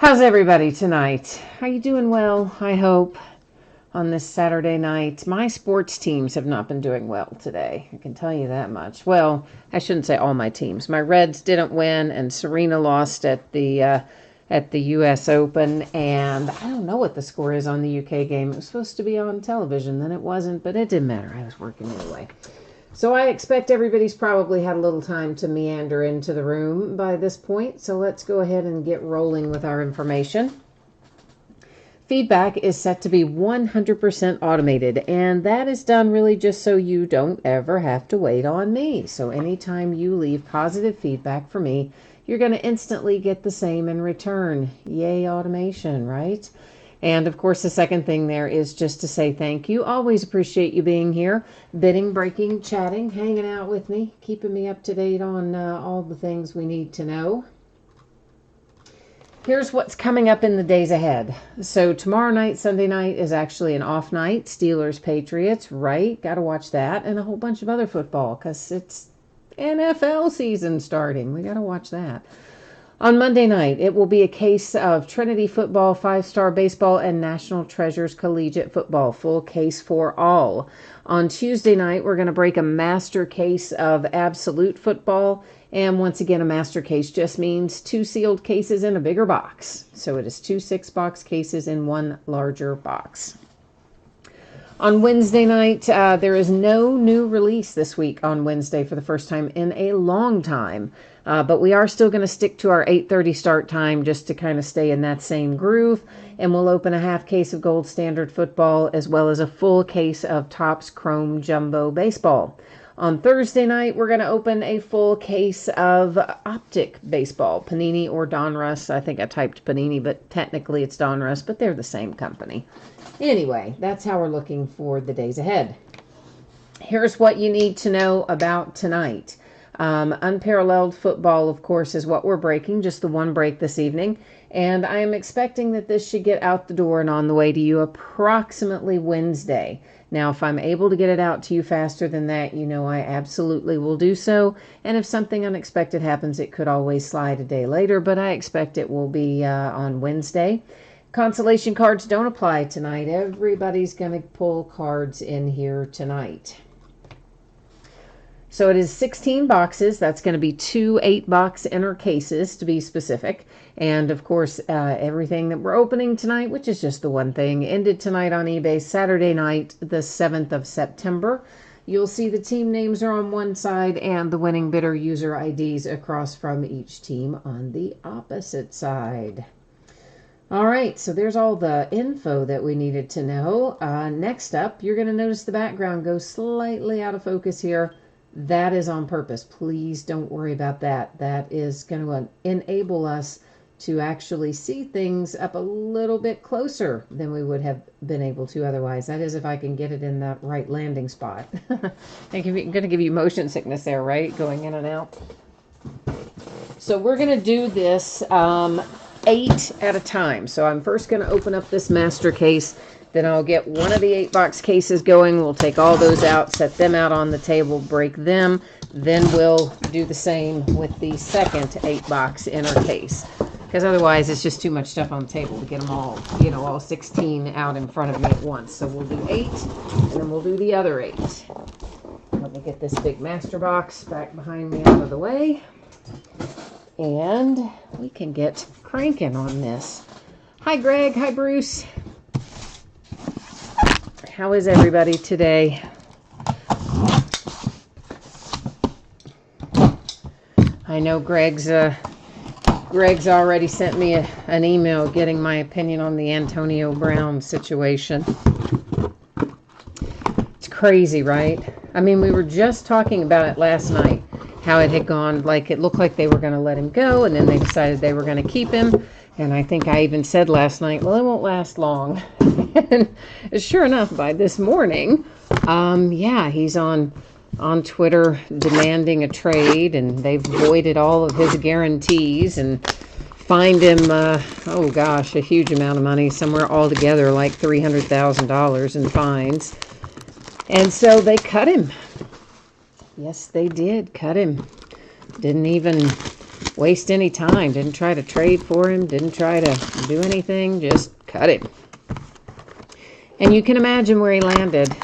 How's everybody tonight? Are you doing well, I hope, on this Saturday night? My sports teams have not been doing well today. I can tell you that much. Well, I shouldn't say all my teams. My Reds didn't win, and Serena lost at the U.S. Open, and I don't know what the score is on the UK game. It was supposed to be on television, then it wasn't, but it didn't matter. I was working anyway. So I expect everybody's probably had a little time to meander into the room by this point. So let's go ahead and get rolling with our information. Feedback is set to be 100% automated, and that is done really just so you don't ever have to wait on me. So anytime you leave positive feedback for me, you're going to instantly get the same in return. Yay, automation, right? And of course, the second thing there is just to say thank you. Always appreciate you being here, bidding, breaking, chatting, hanging out with me, keeping me up to date on all the things we need to know. Here's what's coming up in the days ahead. So tomorrow night, Sunday night, is actually an off night. Steelers, Patriots, right? Got to watch that. And a whole bunch of other football because it's NFL season starting. We got to watch that. On Monday night, it will be a case of Trinity football, 5-star baseball, and National Treasures collegiate football. Full case for all. On Tuesday night, we're going to break a master case of absolute football. And once again, a master case just means 2 sealed cases in a bigger box. So it is 2 6-box cases in 1 larger box. On Wednesday night, there is no new release this week on Wednesday for the first time in a long time. But we are still going to stick to our 8:30 start time just to kind of stay in that same groove. And we'll open a half case of Gold Standard football as well as a full case of Topps Chrome Jumbo baseball. On Thursday night, we're going to open a full case of Optic baseball, Panini or Donruss. I think I typed Panini, but technically it's Donruss, but they're the same company. Anyway, that's how we're looking for the days ahead. Here's what you need to know about tonight. Unparalleled football, of course, is what we're breaking, just the one break this evening. And I am expecting that this should get out the door and on the way to you approximately Wednesday. Now, if I'm able to get it out to you faster than that, you know I absolutely will do so. And if something unexpected happens, it could always slide a day later, but I expect it will be on Wednesday. Consolation cards don't apply tonight. Everybody's going to pull cards in here tonight. So it is 16 boxes. That's going to be 2 8-box inner cases to be specific. And of course, everything that we're opening tonight, which is just the one thing, ended tonight on eBay Saturday night, the 7th of September. You'll see the team names are on one side and the winning bidder user IDs across from each team on the opposite side. All right, so there's all the info that we needed to know. Next up, you're going to notice the background goes slightly out of focus here. That is on purpose. Please don't worry about that. That is going to enable us to actually see things up a little bit closer than we would have been able to otherwise. That is if I can get it in the right landing spot. I'm going to give you motion sickness there, right? Going in and out. So we're going to do this 8 at a time. So I'm first going to open up this master case. Then I'll get one of the 8-box cases going. We'll take all those out, set them out on the table, break them. Then we'll do the same with the second 8-box inner case. Because otherwise it's just too much stuff on the table to get them all, all 16 out in front of me at once. So we'll do 8, and then we'll do the other 8. Let me get this big master box back behind me out of the way. And we can get cranking on this. Hi, Greg. Hi, Bruce. How is everybody today? I know Greg's already sent me an email getting my opinion on the Antonio Brown situation. It's crazy, right? I mean, we were just talking about it last night, how it had gone, like it looked like they were going to let him go, and then they decided they were going to keep him. And I think I even said last night, well, it won't last long. And sure enough, by this morning, he's on Twitter demanding a trade, and they've voided all of his guarantees and fined him, a huge amount of money, somewhere altogether like $300,000 in fines. And so they cut him. Yes, they did cut him. Didn't even waste any time. Didn't try to trade for him. Didn't try to do anything. Just cut him. And you can imagine where he landed.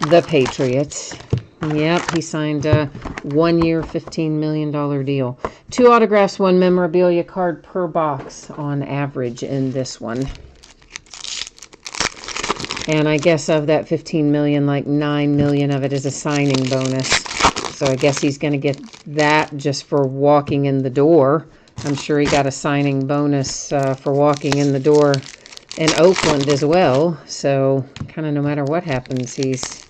The Patriots. Yep, he signed a 1-year, $15 million deal. 2 autographs, 1 memorabilia card per box on average in this one. And I guess of that $15 million, like $9 million of it is a signing bonus. So I guess he's going to get that just for walking in the door. I'm sure he got a signing bonus for walking in the door in Oakland as well. So kind of no matter what happens, he's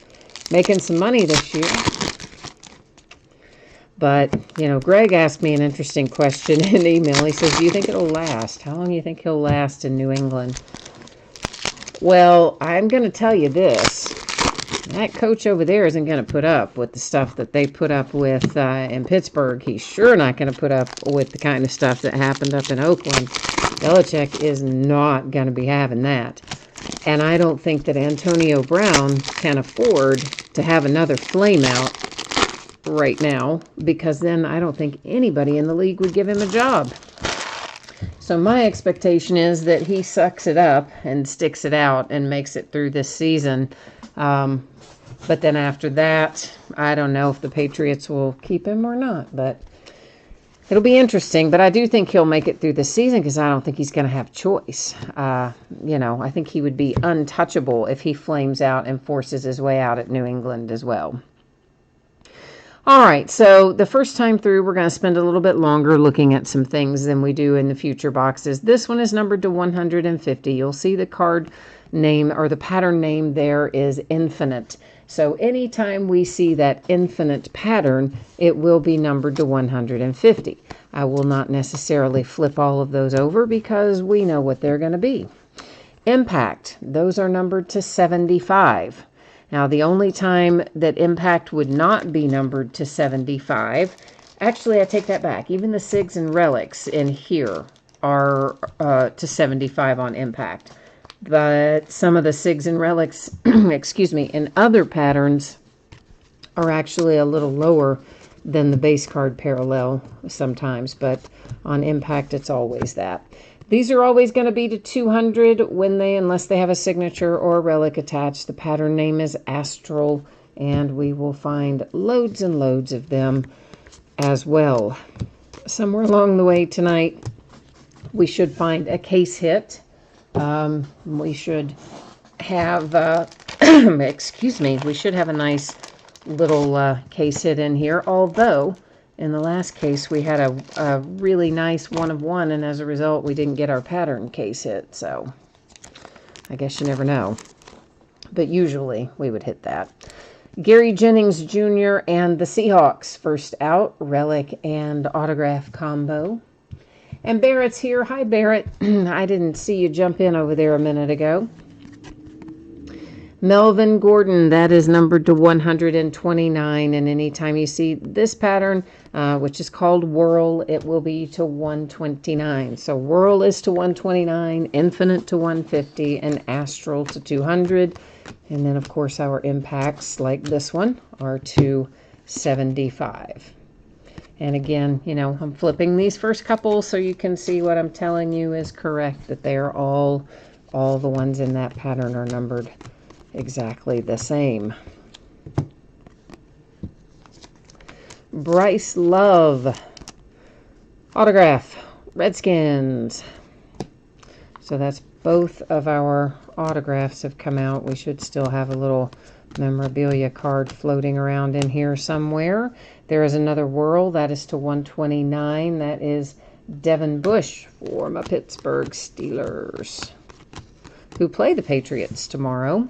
making some money this year. But, you know, Greg asked me an interesting question in email. He says, do you think it'll last? How long do you think he'll last in New England? Well, I'm going to tell you this. That coach over there isn't going to put up with the stuff that they put up with in Pittsburgh. He's sure not going to put up with the kind of stuff that happened up in Oakland. Belichick is not going to be having that. And I don't think that Antonio Brown can afford to have another flame out right now, because then I don't think anybody in the league would give him a job. So my expectation is that he sucks it up and sticks it out and makes it through this season. But then after that, I don't know if the Patriots will keep him or not, but it'll be interesting. But I do think he'll make it through the season, because I don't think he's going to have choice. You know, I think he would be untouchable if he flames out and forces his way out at New England as well. All right, so the first time through, we're going to spend a little bit longer looking at some things than we do in the future boxes. This one is numbered to 150. You'll see the card name, or the pattern name there, is Infinite. So anytime we see that infinite pattern, it will be numbered to 150. I will not necessarily flip all of those over because we know what they're going to be. Impact, those are numbered to 75. Now, the only time that Impact would not be numbered to 75, actually, I take that back. Even the SIGs and Relics in here are to 75 on Impact. But some of the SIGs and Relics, excuse me, in other patterns are actually a little lower than the base card parallel sometimes. But on Impact, it's always that. These are always going to be to 200 unless they have a signature or a relic attached. The pattern name is Astral, and we will find loads and loads of them as well. Somewhere along the way tonight, we should find a case hit. We should have, excuse me, we should have a nice little case hit in here, although in the last case, we had a really nice 1 of 1, and as a result, we didn't get our pattern case hit. So I guess you never know. But usually, we would hit that. Gary Jennings Jr. and the Seahawks, first out, relic and autograph combo. And Barrett's here. Hi, Barrett. I didn't see you jump in over there a minute ago. Melvin Gordon, that is numbered to 129, and anytime you see this pattern, which is called Whirl, it will be to 129. So Whirl is to 129, Infinite to 150, and Astral to 200. And then, of course, our Impacts, like this one, are to 75. And again, you know, I'm flipping these first couple so you can see what I'm telling you is correct, that they are all the ones in that pattern are numbered exactly the same. Bryce Love, autograph, Redskins. So that's both of our autographs have come out. We should still have a little memorabilia card floating around in here somewhere. There is another Whirl, that is to 129. That is Devin Bush for my Pittsburgh Steelers, who play the Patriots tomorrow.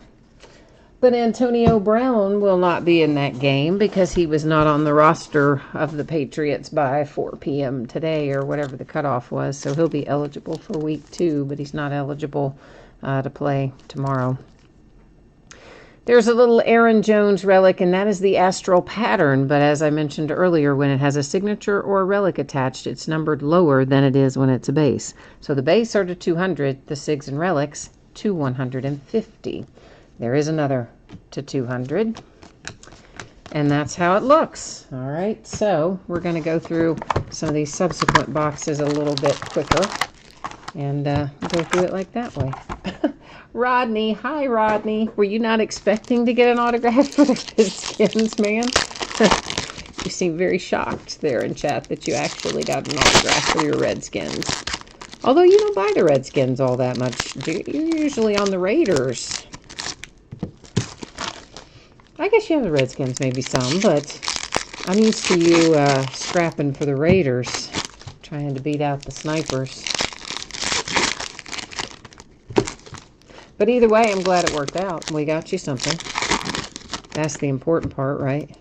But Antonio Brown will not be in that game because he was not on the roster of the Patriots by 4 p.m. today, or whatever the cutoff was. So he'll be eligible for week 2, but he's not eligible to play tomorrow. There's a little Aaron Jones relic, and that is the Astral pattern. But as I mentioned earlier, when it has a signature or a relic attached, it's numbered lower than it is when it's a base. So the base are to 200, the SIGs and relics to 150. There is another to 200. And that's how it looks. All right, so we're going to go through some of these subsequent boxes a little bit quicker and go through it like that way. Rodney, hi Rodney. Were you not expecting to get an autograph for the Redskins, man? You seem very shocked there in chat that you actually got an autograph for your Redskins. Although you don't buy the Redskins all that much. You're usually on the Raiders. I guess you have the Redskins, maybe some, but I'm used to you scrapping for the Raiders, trying to beat out the Snipers. But either way, I'm glad it worked out. We got you something. That's the important part, right?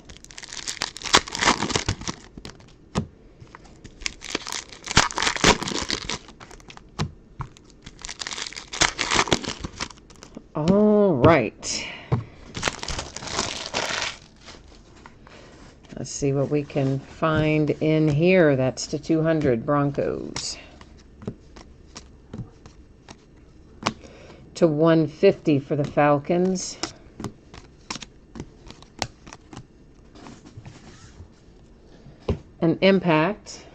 All right. Let's see what we can find in here. That's to 200 Broncos. To 150 for the Falcons. An impact.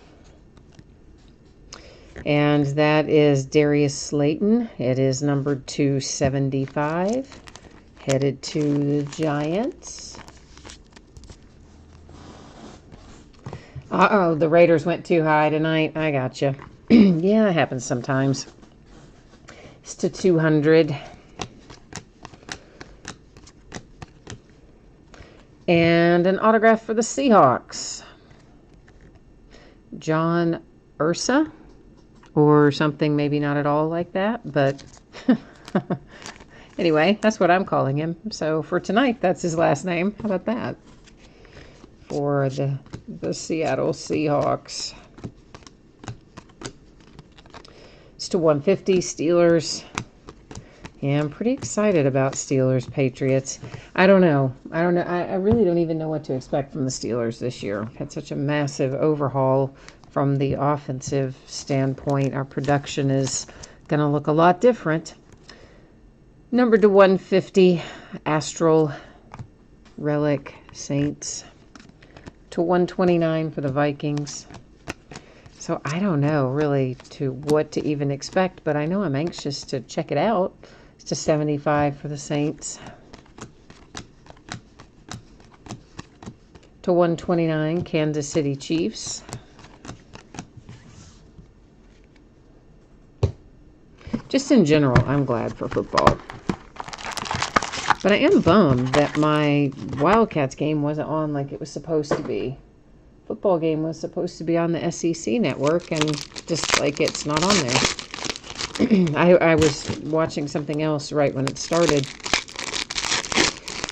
And that is Darius Slayton. It is numbered 275. Headed to the Giants. Uh-oh, the Raiders went too high tonight. I gotcha. Yeah, it happens sometimes. It's to 200. And an autograph for the Seahawks. John Ursa. Or something maybe not at all like that, but anyway, that's what I'm calling him. So for tonight, that's his last name. How about that? For the Seattle Seahawks. It's to 150 Steelers. Yeah, I'm pretty excited about Steelers Patriots. I don't know. I really don't even know what to expect from the Steelers this year. We've had such a massive overhaul from the offensive standpoint. Our production is going to look a lot different. Numbered to 150, Astral Relic Saints. To 129 for the Vikings. So I don't know really to what to even expect, but I know I'm anxious to check it out. It's to 75 for the Saints. To 129, Kansas City Chiefs. Just in general, I'm glad for football. But I am bummed that my Wildcats game wasn't on like it was supposed to be. Football game was supposed to be on the SEC network, and just like it's not on there. I was watching something else right when it started.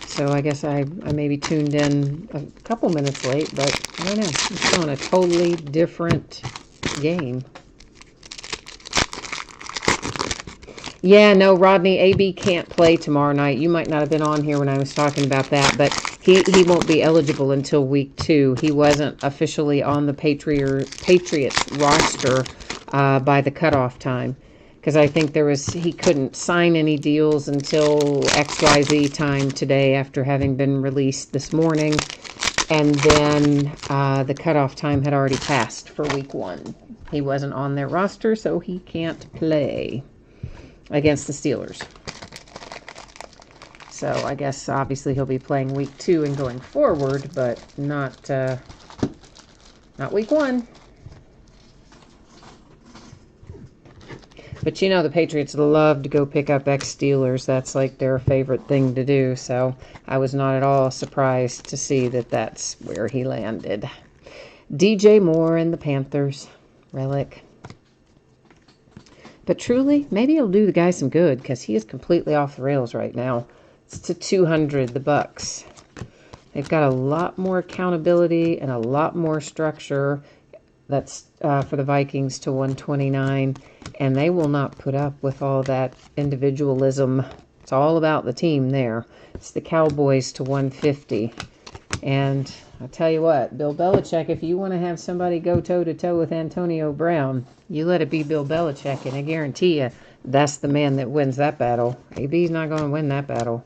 So I guess I maybe tuned in a couple minutes late, but I don't know. It's on a totally different game. Yeah, no, Rodney, AB can't play tomorrow night. You might not have been on here when I was talking about that, but he won't be eligible until week 2. He wasn't officially on the Patriots roster by the cutoff time, because I think he couldn't sign any deals until XYZ time today after having been released this morning, and then the cutoff time had already passed for week 1. He wasn't on their roster, so he can't play against the Steelers. So I guess obviously he'll be playing week 2 and going forward, but not week 1. But you know the Patriots love to go pick up ex-Steelers. That's like their favorite thing to do. So I was not at all surprised to see that that's where he landed. DJ Moore and the Panthers. Relic. But truly, maybe it'll do the guy some good, because he is completely off the rails right now. It's to 200, the Bucks. They've got a lot more accountability and a lot more structure. That's for the Vikings to 129. And they will not put up with all that individualism. It's all about the team there. It's the Cowboys to 150. And I'll tell you what, Bill Belichick, if you want to have somebody go toe-to-toe with Antonio Brown, you let it be Bill Belichick, and I guarantee you that's the man that wins that battle. AB's not going to win that battle.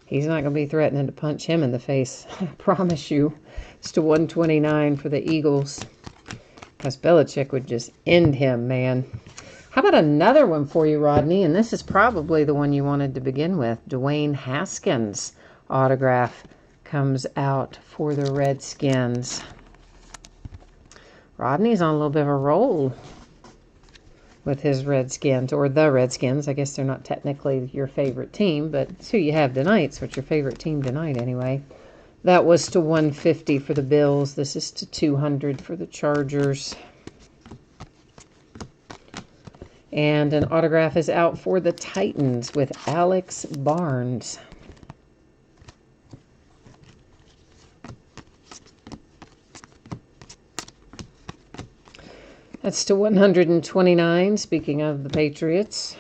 He's not going to be threatening to punch him in the face. I promise you. It's to 129 for the Eagles. Because Belichick would just end him, man. How about another one for you, Rodney? And this is probably the one you wanted to begin with. Dwayne Haskins autograph comes out for the Redskins. Rodney's on a little bit of a roll with his Redskins, or the Redskins. I guess they're not technically your favorite team, but it's who you have tonight, so it's your favorite team tonight anyway. That was to 150 for the Bills. This is to 200 for the Chargers. And an autograph is out for the Titans with Alex Barnes. That's to 129, speaking of the Patriots.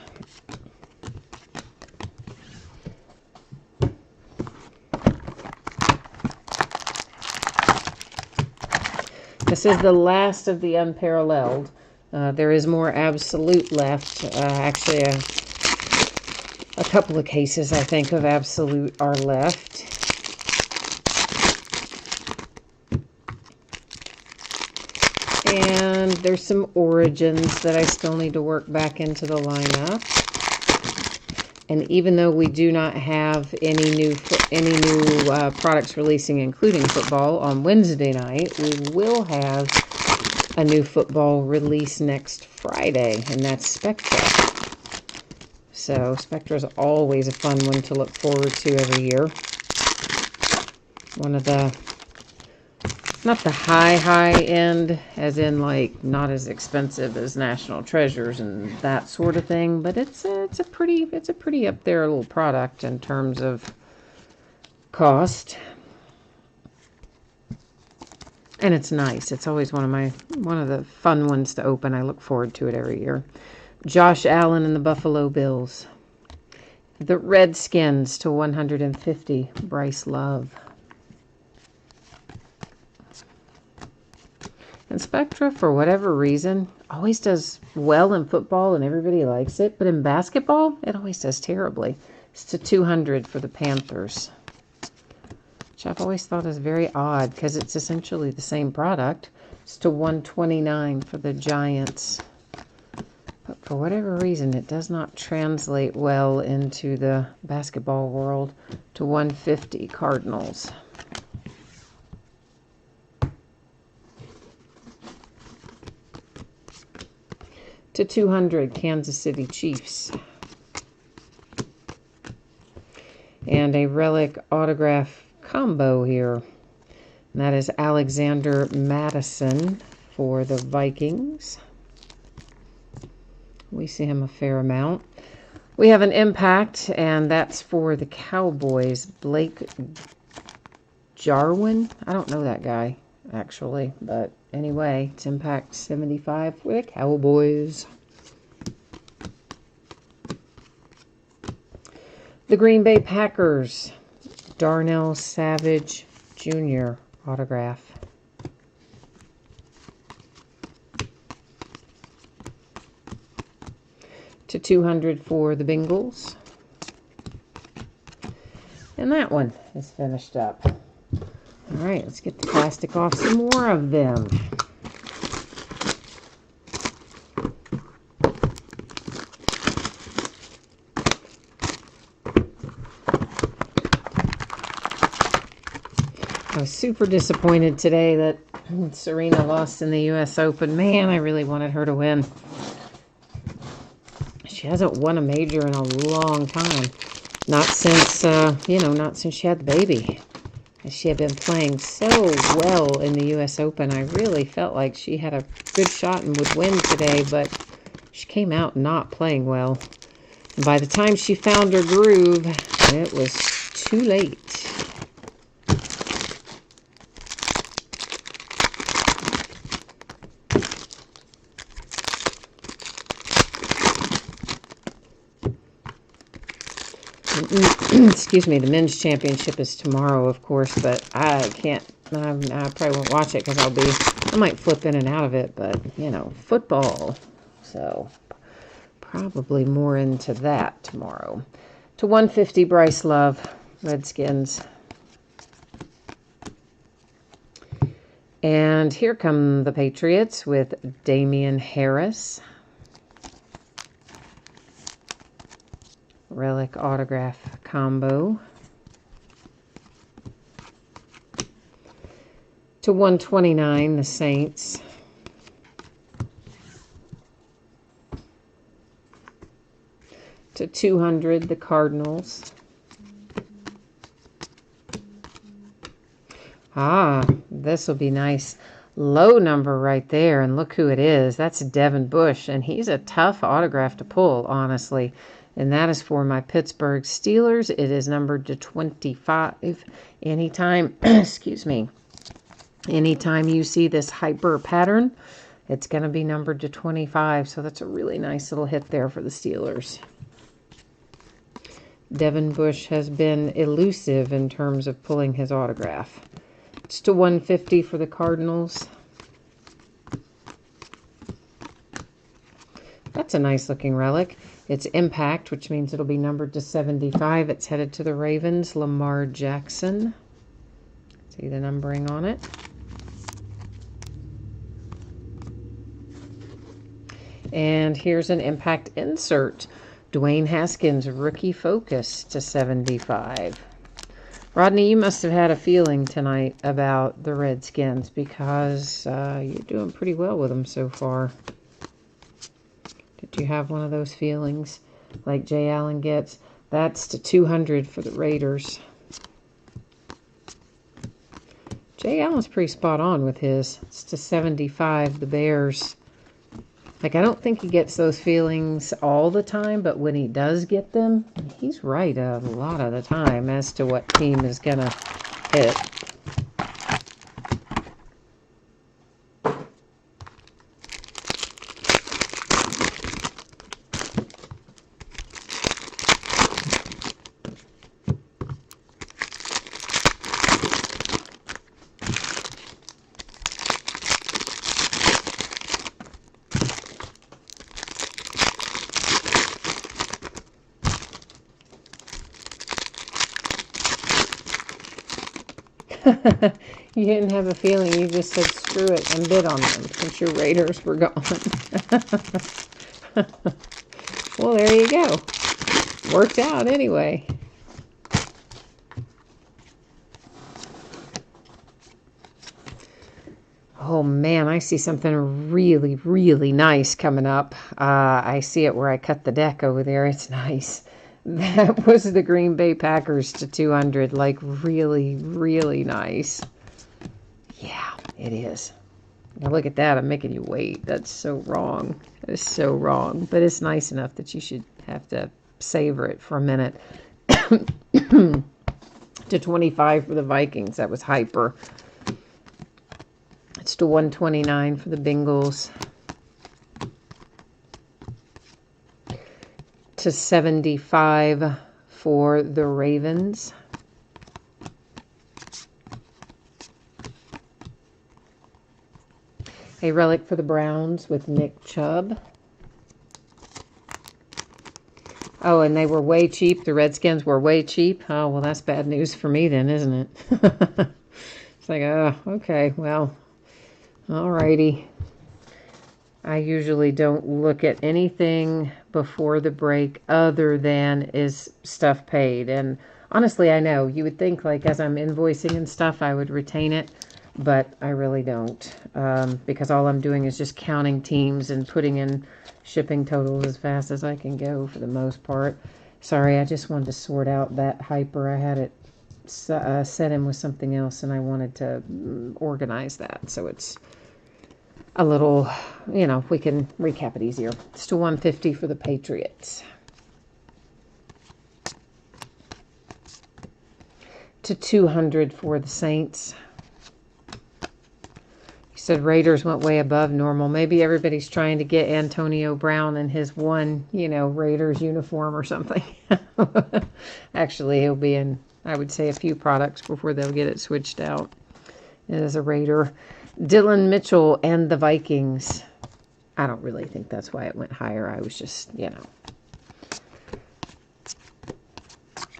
This is the last of the unparalleled. There is more absolute left. Actually, a couple of cases, I think, of absolute are left. And there's some origins that I still need to work back into the lineup. And even though we do not have any new products releasing, including football, on Wednesday night, we will have a new football release next Friday, and that's Spectra. So Spectra is always a fun one to look forward to every year. One of the, not the high end, as in like not as expensive as National Treasures and that sort of thing, but it's a pretty up there little product in terms of cost. And it's nice. It's always one of the fun ones to open. I look forward to it every year. Josh Allen and the Buffalo Bills. The Redskins to 150, Bryce Love. And Spectra, for whatever reason, always does well in football and everybody likes it. But in basketball, it always does terribly. It's to 200 for the Panthers. Which I've always thought is very odd because it's essentially the same product. It's to 129 for the Giants. But for whatever reason, it does not translate well into the basketball world. To 150 Cardinals. To 200 Kansas City Chiefs. And a relic autograph combo here. And that is Alexander Madison for the Vikings. We see him a fair amount. We have an impact, and that's for the Cowboys. Blake Jarwin. I don't know that guy, actually. But anyway, it's impact 75 for the Cowboys. The Green Bay Packers. Darnell Savage Jr. autograph. To 200 for the Bengals. And that one is finished up. All right, let's get the plastic off some more of them. I was super disappointed today that Serena lost in the U.S. Open. Man, I really wanted her to win. She hasn't won a major in a long time. Not since, not since she had the baby. She had been playing so well in the U.S. Open. I really felt like she had a good shot and would win today, but she came out not playing well. And by the time she found her groove, it was too late. Excuse me, the men's championship is tomorrow, of course, but I probably won't watch it because I might flip in and out of it, but, football. So, probably more into that tomorrow. To 150, Bryce Love. Redskins. And here come the Patriots with Damian Harris. Relic autograph combo. To 129, the Saints. To 200, the Cardinals. Ah, this will be nice. Low number right there, and look who it is. That's Devin Bush, and he's a tough autograph to pull, honestly. And that is for my Pittsburgh Steelers. It is numbered to 25. Anytime, excuse me, anytime you see this hyper pattern, it's going to be numbered to 25. So that's a really nice little hit there for the Steelers. Devin Bush has been elusive in terms of pulling his autograph. It's to 150 for the Cardinals. That's a nice looking relic. It's impact, which means it'll be numbered to 75. It's headed to the Ravens. Lamar Jackson. See the numbering on it. And here's an impact insert. Dwayne Haskins, rookie focus to 75. Rodney, you must have had a feeling tonight about the Redskins because you're doing pretty well with them so far. Did you have one of those feelings like Jay Allen gets? That's to 200 for the Raiders. Jay Allen's pretty spot on with his. It's to 75, the Bears. Like, I don't think he gets those feelings all the time, but when he does get them, he's right a lot of the time as to what team is going to hit. You didn't have a feeling. You just said screw it and bid on them since your Raiders were gone. Well, there you go. Worked out anyway. Oh, man, I see something really, really nice coming up. I see it where I cut the deck over there. It's nice. That was the Green Bay Packers to 200. Like, really, really nice. Yeah, it is. Now, look at that. I'm making you wait. That's so wrong. That is so wrong. But it's nice enough that you should have to savor it for a minute. To 25 for the Vikings. That was hyper. It's to 129 for the Bengals. To 75 for the Ravens. A relic for the Browns with Nick Chubb. Oh, and they were way cheap. The Redskins were way cheap. Oh, well, that's bad news for me then, isn't it? It's like, oh, okay, well, all righty. I usually don't look at anything before the break other than is stuff paid. And honestly, I know you would think like as I'm invoicing and stuff, I would retain it, but I really don't because all I'm doing is just counting teams and putting in shipping totals as fast as I can go for the most part. Sorry, I just wanted to sort out that hyper. I had it set in with something else and I wanted to organize that. So it's a little, you know, we can recap it easier. It's to 150 for the Patriots. To 200 for the Saints. You said Raiders went way above normal. Maybe everybody's trying to get Antonio Brown in his one, you know, Raiders uniform or something. Actually, he'll be in, I would say, a few products before they'll get it switched out as a Raider. Dylan Mitchell and the Vikings. I don't really think that's why it went higher. I was just, you know.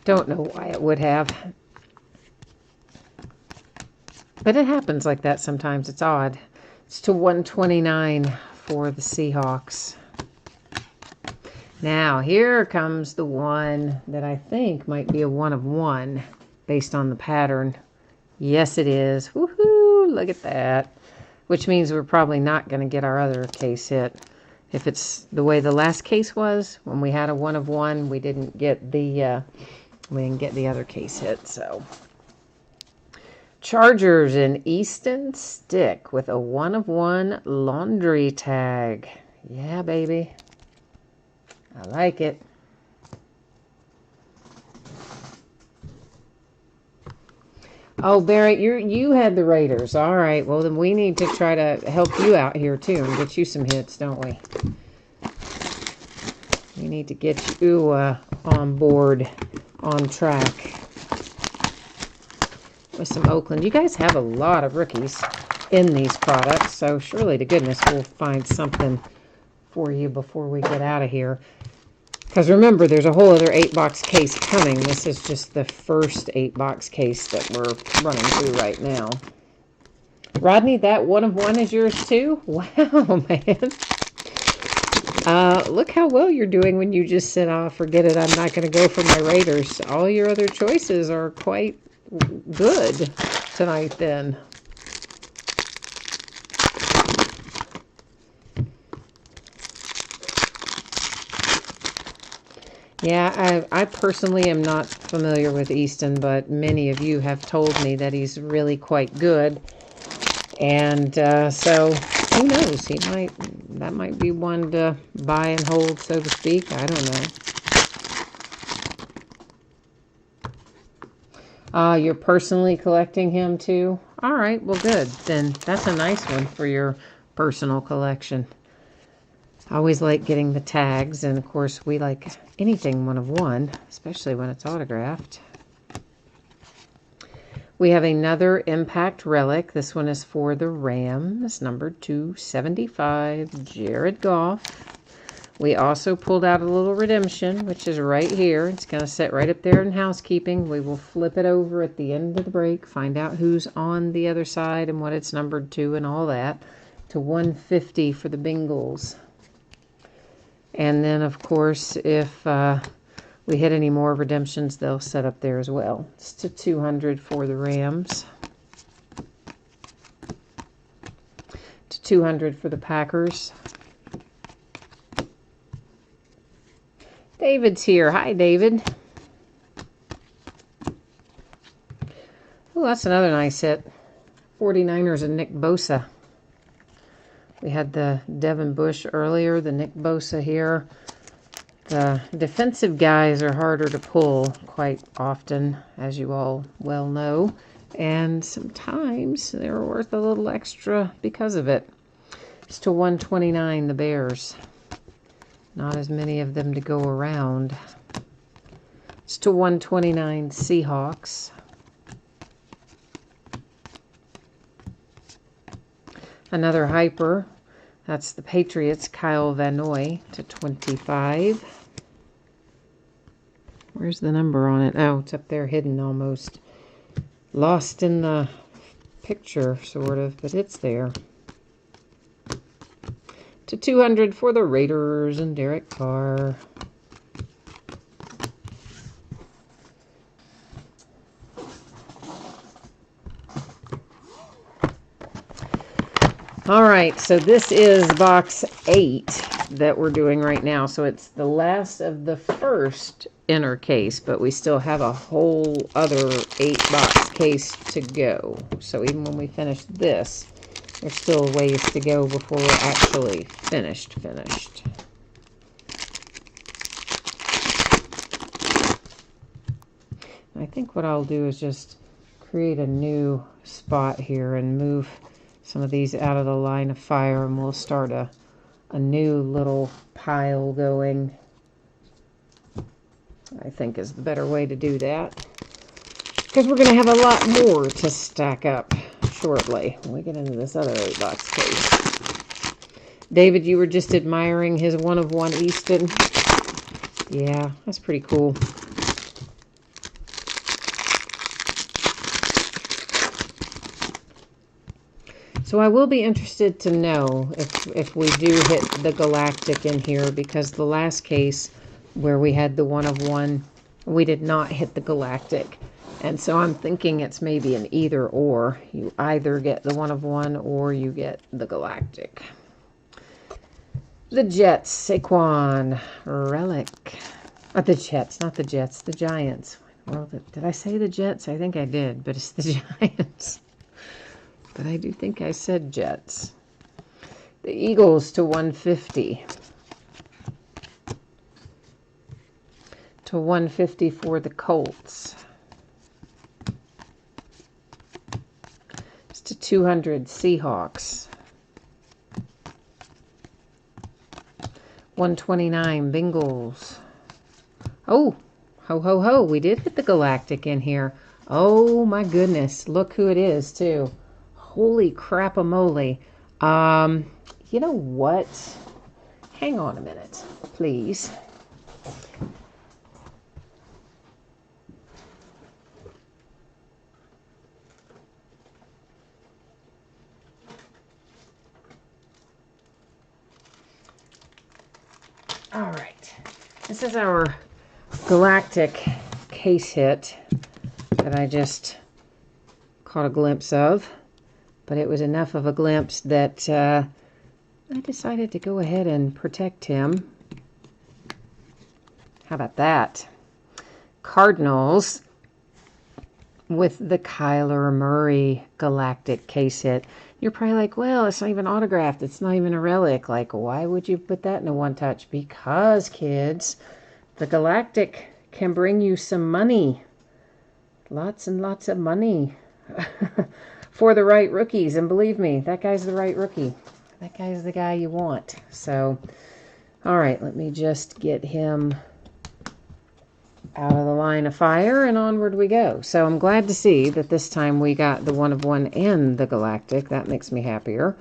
Don't know why it would have. But it happens like that sometimes. It's odd. It's to 129 for the Seahawks. Now, here comes the one that I think might be a 1 of 1 based on the pattern. Yes, it is. Woohoo! Look at that. Which means we're probably not going to get our other case hit. If it's the way the last case was, when we had a 1 of 1, we didn't get the other case hit. So, Chargers in Easton Stick with a 1 of 1 laundry tag. Yeah, baby. I like it. Oh, Barrett, you had the Raiders. All right. Well, then we need to try to help you out here, too, and get you some hits, don't we? We need to get you on board, on track with some Oakland. You guys have a lot of rookies in these products, so surely to goodness we'll find something for you before we get out of here. Because remember, there's a whole other 8-box case coming. This is just the first 8-box case that we're running through right now. Rodney, that 1 of 1 is yours too? Wow, man. Look how well you're doing when you just said, oh, forget it, I'm not going to go for my Raiders. All your other choices are quite good tonight then. Yeah, I personally am not familiar with Easton, but many of you have told me that he's really quite good. And so, who knows? That might be one to buy and hold, so to speak. I don't know. You're personally collecting him too? All right, well, good. Then that's a nice one for your personal collection. I always like getting the tags, and of course we like anything 1 of 1, especially when it's autographed. We have another Impact Relic. This one is for the Rams, number 275, Jared Goff. We also pulled out a little redemption, which is right here. It's going to sit right up there in housekeeping. We will flip it over at the end of the break, find out who's on the other side and what it's numbered to and all that, to 150 for the Bengals. And then, of course, if we hit any more redemptions, they'll set up there as well. It's to 200 for the Rams. To 200 for the Packers. David's here. Hi, David. Oh, that's another nice hit. 49ers and Nick Bosa. We had the Devin Bush earlier, the Nick Bosa here. The defensive guys are harder to pull quite often, as you all well know. And sometimes they're worth a little extra because of it. It's to 129, the Bears. Not as many of them to go around. It's to 129, Seahawks. Another hyper. That's the Patriots, Kyle Van Noy, to 25. Where's the number on it? Oh, it's up there hidden almost. Lost in the picture, sort of, but it's there. To 200 for the Raiders and Derek Carr. All right, so this is box 8 that we're doing right now. So it's the last of the first inner case, but we still have a whole other 8-box case to go. So even when we finish this, there's still ways to go before we're actually finished. I think what I'll do is just create a new spot here and move some of these out of the line of fire, and we'll start a new little pile going. I think is the better way to do that, because we're going to have a lot more to stack up shortly when we get into this other 8-box case. David, you were just admiring his 1 of 1 Easton. Yeah, that's pretty cool. So I will be interested to know if we do hit the Galactic in here, because the last case where we had the 1 of 1, we did not hit the Galactic. And so I'm thinking it's maybe an either or. You either get the 1 of 1 or you get the Galactic. The Jets, Saquon, Relic. The Jets, not the Jets, the Giants. Well, did I say the Jets? I think I did, but it's the Giants. But I do think I said Jets. The Eagles to 150. To 150 for the Colts. It's to 200 Seahawks. 129 Bengals. Oh, ho, ho, ho. We did hit the Galactic in here. Oh, my goodness. Look who it is, too. Holy crap-a-moly. You know what? Hang on a minute, please. All right. This is our Galactic case hit that I just caught a glimpse of. But it was enough of a glimpse that I decided to go ahead and protect him. How about that? Cardinals with the Kyler Murray Galactic case hit. You're probably like, well, it's not even autographed. It's not even a relic. Like, why would you put that in a one-touch? Because, kids, the Galactic can bring you some money. Lots and lots of money. For the right rookies. And believe me, that guy's the right rookie. That guy's the guy you want. So, all right, let me just get him out of the line of fire, and onward we go. So I'm glad to see that this time we got the 1 of 1 and the Galactic. That makes me happier.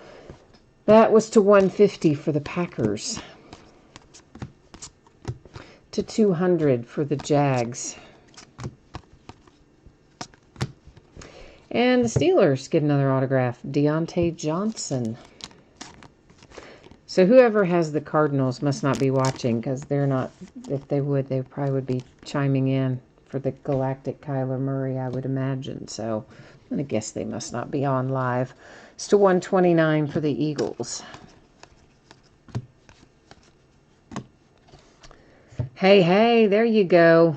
That was to 150 for the Packers. To 200 for the Jags. And the Steelers get another autograph. Deontay Johnson. So whoever has the Cardinals must not be watching, because they're not, if they would, they probably would be chiming in for the Galactic Kyler Murray, I would imagine. So I'm going to guess they must not be on live. It's to 129 for the Eagles. Hey, hey, there you go.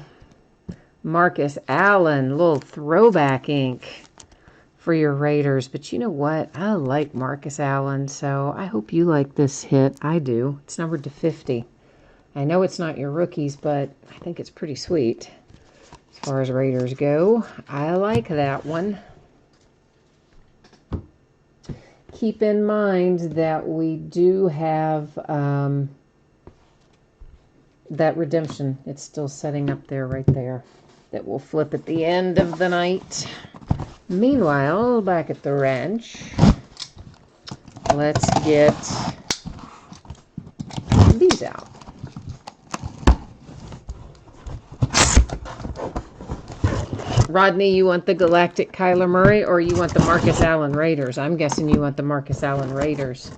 Marcus Allen, little throwback ink for your Raiders. But you know what? I like Marcus Allen, so I hope you like this hit. I do. It's numbered to 50. I know it's not your rookies, but I think it's pretty sweet as far as Raiders go. I like that one. Keep in mind that we do have that redemption. It's still setting up there, right there. That will flip at the end of the night. Meanwhile, back at the ranch, let's get these out. Rodney, you want the Galactic Kyler Murray or you want the Marcus Allen Raiders? I'm guessing you want the Marcus Allen Raiders.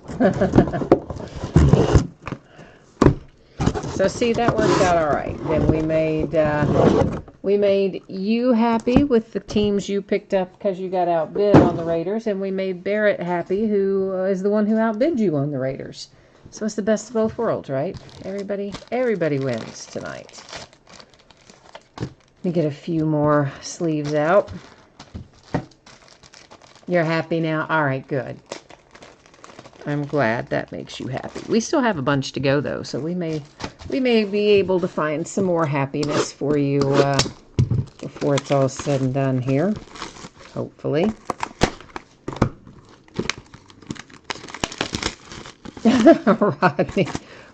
So see, that worked out all right. Then we made you happy with the teams you picked up because you got outbid on the Raiders, and we made Barrett happy, who is the one who outbid you on the Raiders. So it's the best of both worlds, right? Everybody wins tonight. Let me get a few more sleeves out. You're happy now? All right, good. I'm glad that makes you happy. We still have a bunch to go, though, so we may be able to find some more happiness for you before it's all said and done here, hopefully.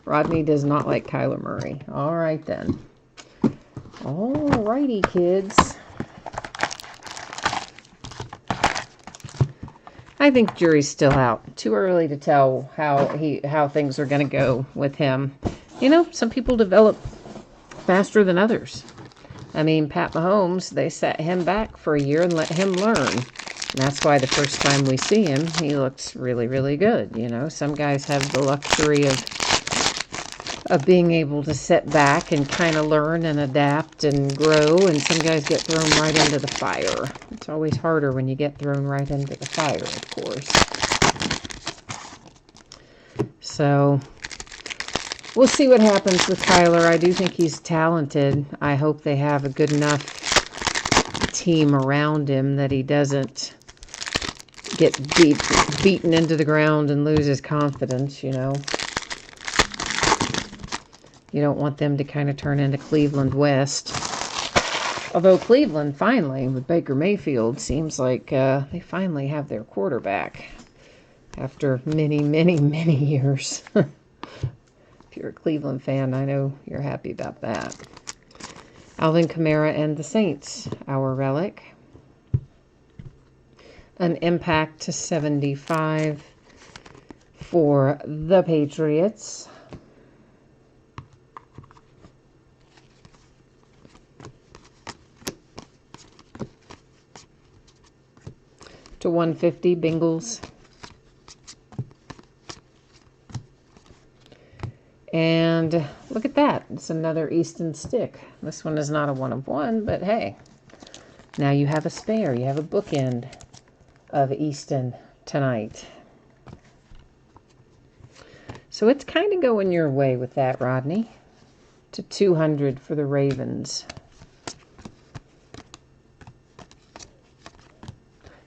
Rodney does not like Kyler Murray. All right, then. All righty, kids. I think jury's still out. Too early to tell how things are going to go with him. You know, some people develop faster than others. I mean, Pat Mahomes, they set him back for a year and let him learn. And that's why the first time we see him, he looks really, really good. You know, some guys have the luxury of being able to sit back and kind of learn and adapt and grow, and some guys get thrown right into the fire. It's always harder when you get thrown right into the fire, of course. So we'll see what happens with Kyler. I do think he's talented. I hope they have a good enough team around him that he doesn't get beaten into the ground and lose his confidence, you know. You don't want them to kind of turn into Cleveland West. Although Cleveland finally, with Baker Mayfield, seems like they finally have their quarterback after many, many, many years. If you're a Cleveland fan, I know you're happy about that. Alvin Kamara and the Saints, our relic. An impact to 75 for the Patriots. To 150, Bengals. And look at that. It's another Easton stick. This one is not a 1 of 1, but hey. Now you have a spare. You have a bookend of Easton tonight. So it's kind of going your way with that, Rodney. To 200 for the Ravens.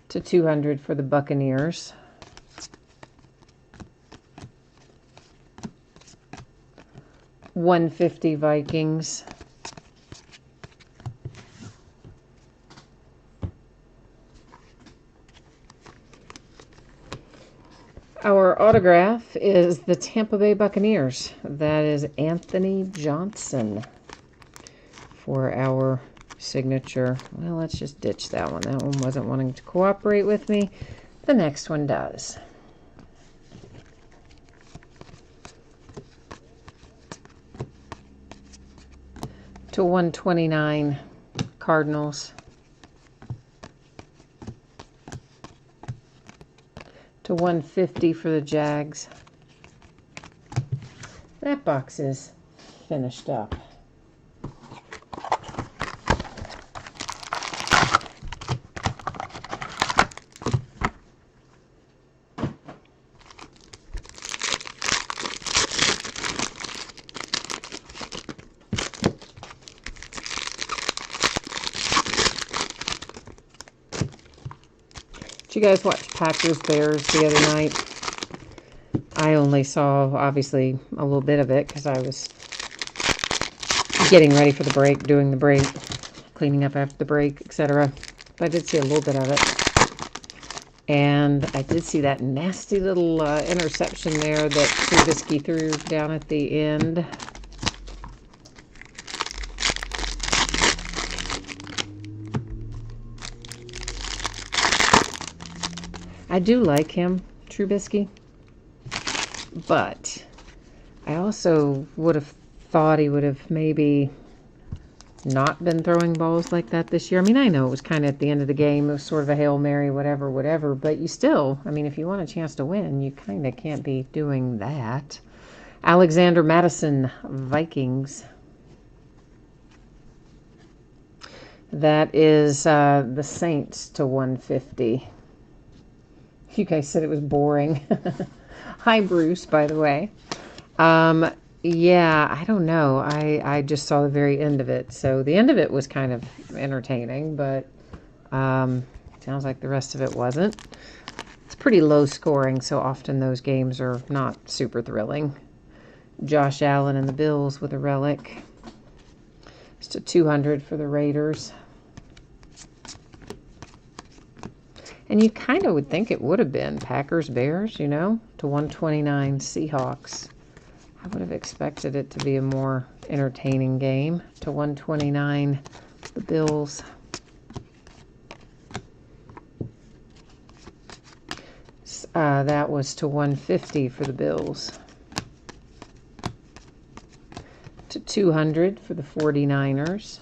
To 200 for the Buccaneers. $150 Vikings. Our autograph is the Tampa Bay Buccaneers. That is Anthony Johnson for our signature. Well, let's just ditch that one. That one wasn't wanting to cooperate with me. The next one does. To 129 Cardinals. To 150 for the Jags. That box is finished up. Did you guys watch Packers Bears the other night? I only saw, obviously, a little bit of it because I was getting ready for the break, doing the break, cleaning up after the break, etc. But I did see a little bit of it. And I did see that nasty little interception there that Trubisky threw down at the end. I do like him, Trubisky, but I also would have thought he would have maybe not been throwing balls like that this year. I mean, I know it was kind of at the end of the game. It was sort of a Hail Mary, whatever, but you still, I mean, if you want a chance to win, you kind of can't be doing that. Alexander Madison, Vikings. That is the Saints to 150. You guys said it was boring. Hi, Bruce, by the way. Yeah, I don't know. I just saw the very end of it. So the end of it was kind of entertaining, but sounds like the rest of it wasn't. It's pretty low scoring, so often those games are not super thrilling. Josh Allen and the Bills with a relic. It's to 200 for the Raiders. And you kind of would think it would have been Packers, Bears, you know, to 129 Seahawks. I would have expected it to be a more entertaining game. To 129 the Bills. That was to 150 for the Bills. To 200 for the 49ers.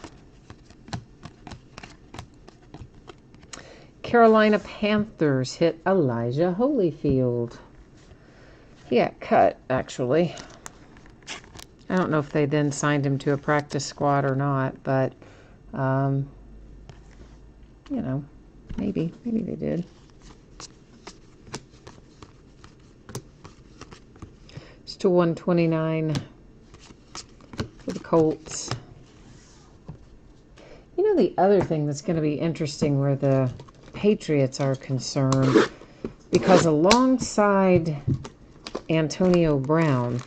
Carolina Panthers hit Elijah Holyfield. He got cut, actually. I don't know if they then signed him to a practice squad or not, but, you know, maybe they did. It's to 129 for the Colts. You know, the other thing that's going to be interesting where the Patriots are concerned, because alongside Antonio Brown,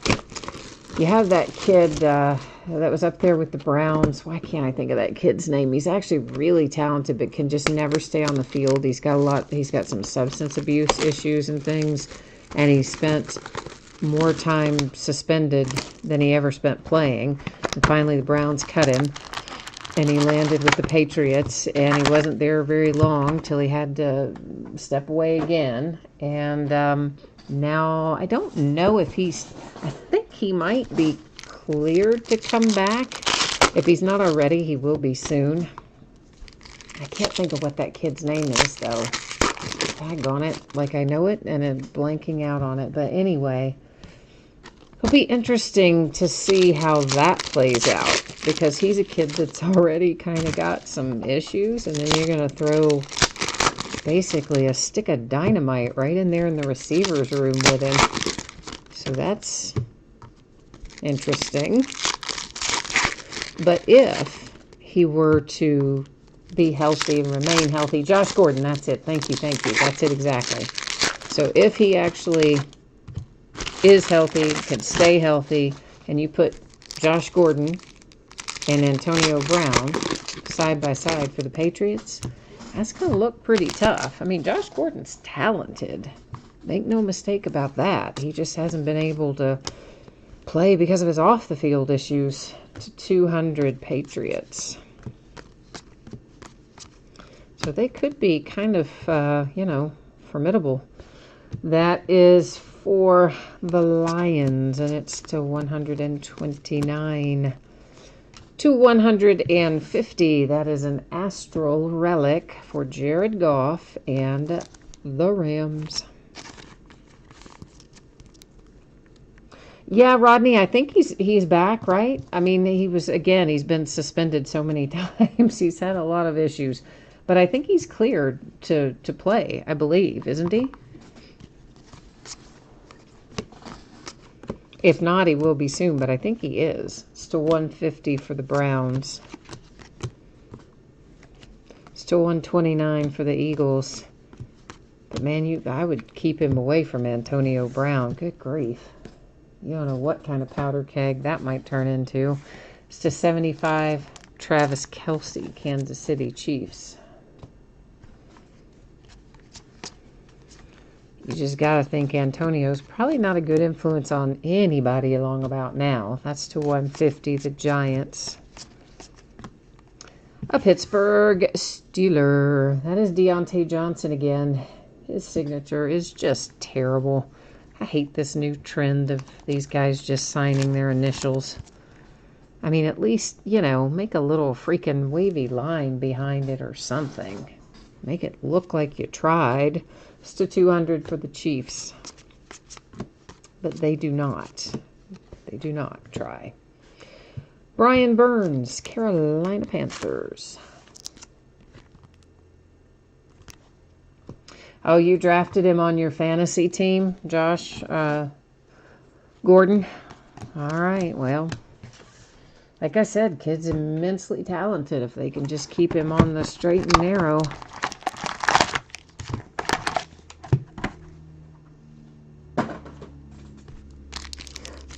you have that kid that was up there with the Browns. Why can't I think of that kid's name? He's actually really talented, but can just never stay on the field. He's got some substance abuse issues and things, and he spent more time suspended than he ever spent playing. And finally, the Browns cut him, and he landed with the Patriots, and he wasn't there very long till he had to step away again. And now, I don't know if I think he might be cleared to come back. If he's not already, he will be soon. I can't think of what that kid's name is, though. Daggone it, like I know it, and I'm blanking out on it. But anyway, it'll be interesting to see how that plays out, because he's a kid that's already kind of got some issues, and then you're going to throw basically a stick of dynamite right in there in the receivers room with him. So that's interesting. But if he were to be healthy and remain healthy, Josh Gordon, that's it. Thank you. That's it exactly. So if he actually is healthy, can stay healthy, and you put Josh Gordon and Antonio Brown side by side for the Patriots, that's going to look pretty tough. I mean, Josh Gordon's talented. Make no mistake about that. He just hasn't been able to play because of his off-the-field issues. To 200 Patriots. So they could be kind of, formidable. That is for the Lions, and it's to 129. To 150, that is an Astral Relic for Jared Goff and the Rams. Yeah, Rodney, I think he's back, right? I mean, he's been suspended so many times. He's had a lot of issues. But I think he's cleared to play, I believe, isn't he? If not, he will be soon, but I think he is. It's to 150 for the Browns. It's to 129 for the Eagles. But man, I would keep him away from Antonio Brown. Good grief. You don't know what kind of powder keg that might turn into. It's to 75, Travis Kelce, Kansas City Chiefs. You just got to think Antonio's probably not a good influence on anybody along about now. That's to 150, the Giants. A Pittsburgh Steeler. That is Deontay Johnson again. His signature is just terrible. I hate this new trend of these guys just signing their initials. I mean, at least, make a little freaking wavy line behind it or something. Make it look like you tried. It's to 200 for the Chiefs. But they do not. They do not try. Brian Burns, Carolina Panthers. Oh, you drafted him on your fantasy team, Josh Gordon? All right, well, like I said, kid's immensely talented if they can just keep him on the straight and narrow.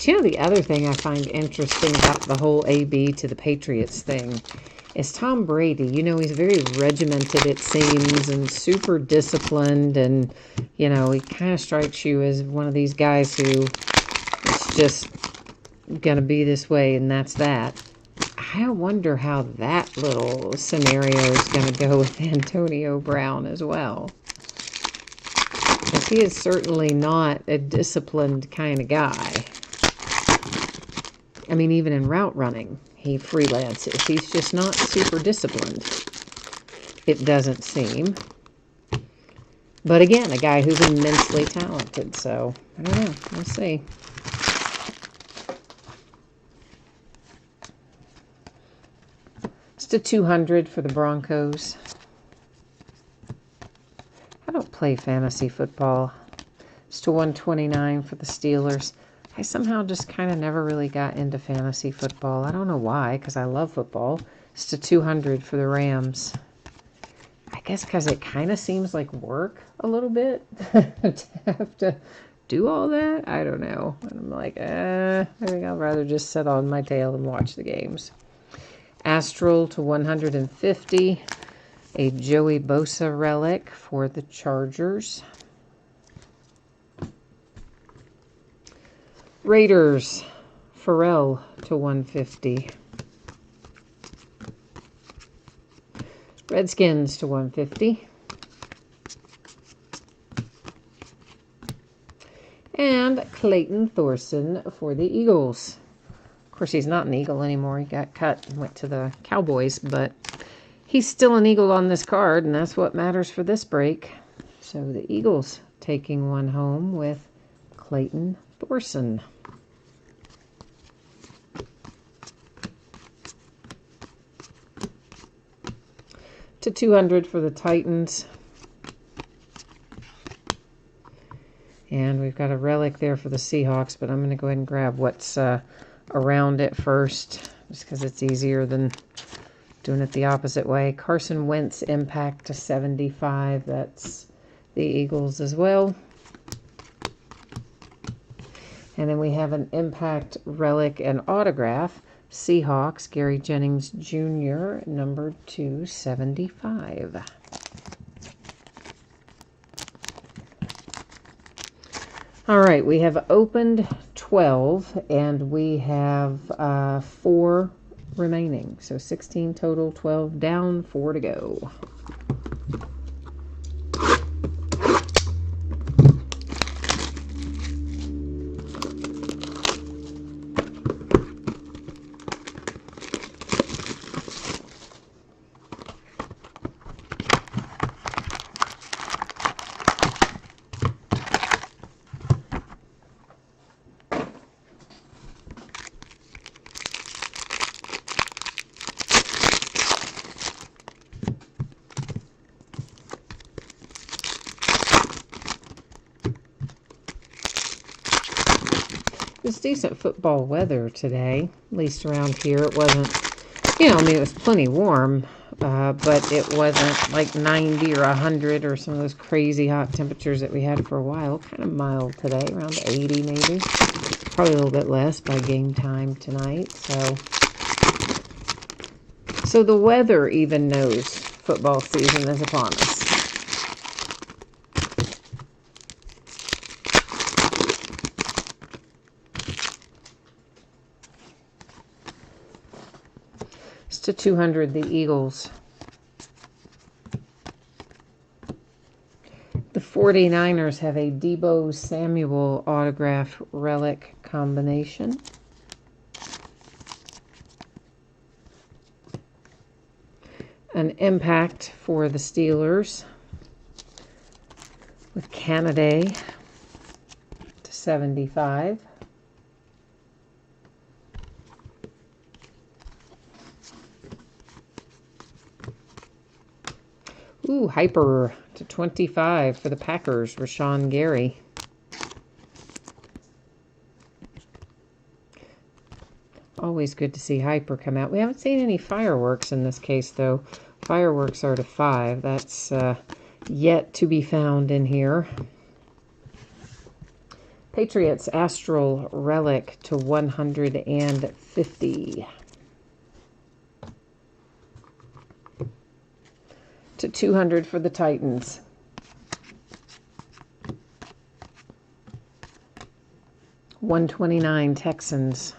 But the other thing I find interesting about the whole AB to the Patriots thing is Tom Brady. He's very regimented, it seems, and super disciplined, and, he kind of strikes you as one of these guys who is just going to be this way, and that's that. I wonder how that little scenario is going to go with Antonio Brown as well. Because he is certainly not a disciplined kind of guy. I mean, even in route running, he freelances. He's just not super disciplined. It doesn't seem. But again, a guy who's immensely talented. So, I don't know. We'll see. It's to 200 for the Broncos. I don't play fantasy football. It's to 129 for the Steelers. I somehow just kind of never really got into fantasy football. I don't know why, because I love football. It's to 200 for the Rams. I guess because it kind of seems like work a little bit to have to do all that. I don't know. And I'm like, I think I'd rather just sit on my tail and watch the games. Astral to 150. A Joey Bosa relic for the Chargers. Raiders, Pharrell to 150. Redskins to 150. And Clayton Thorson for the Eagles. Of course, he's not an Eagle anymore. He got cut and went to the Cowboys, but he's still an Eagle on this card, and that's what matters for this break. So the Eagles taking one home with Clayton Thorson. To 200 for the Titans. And we've got a relic there for the Seahawks, but I'm going to go ahead and grab what's around it first, just because it's easier than doing it the opposite way. Carson Wentz impact to 75. That's the Eagles as well. And then we have an impact relic and autograph. Seahawks, Gary Jennings Jr., number 275. All right, we have opened 12, and we have 4 remaining. So 16 total, 12 down, 4 to go. It's decent football weather today, at least around here. It wasn't, it was plenty warm, but it wasn't like 90 or 100 or some of those crazy hot temperatures that we had for a while. Kind of mild today, around 80 maybe. Probably a little bit less by game time tonight. So the weather even knows football season is upon us. To 200, the Eagles. The 49ers have a Deebo Samuel autograph relic combination. An impact for the Steelers with Canada to 75. Ooh, Hyper to 25 for the Packers, Rashawn Gary. Always good to see Hyper come out. We haven't seen any fireworks in this case, though. Fireworks are to 5. That's yet to be found in here. Patriots Astral Relic to 150. To 200 for the Titans. $129 Texans.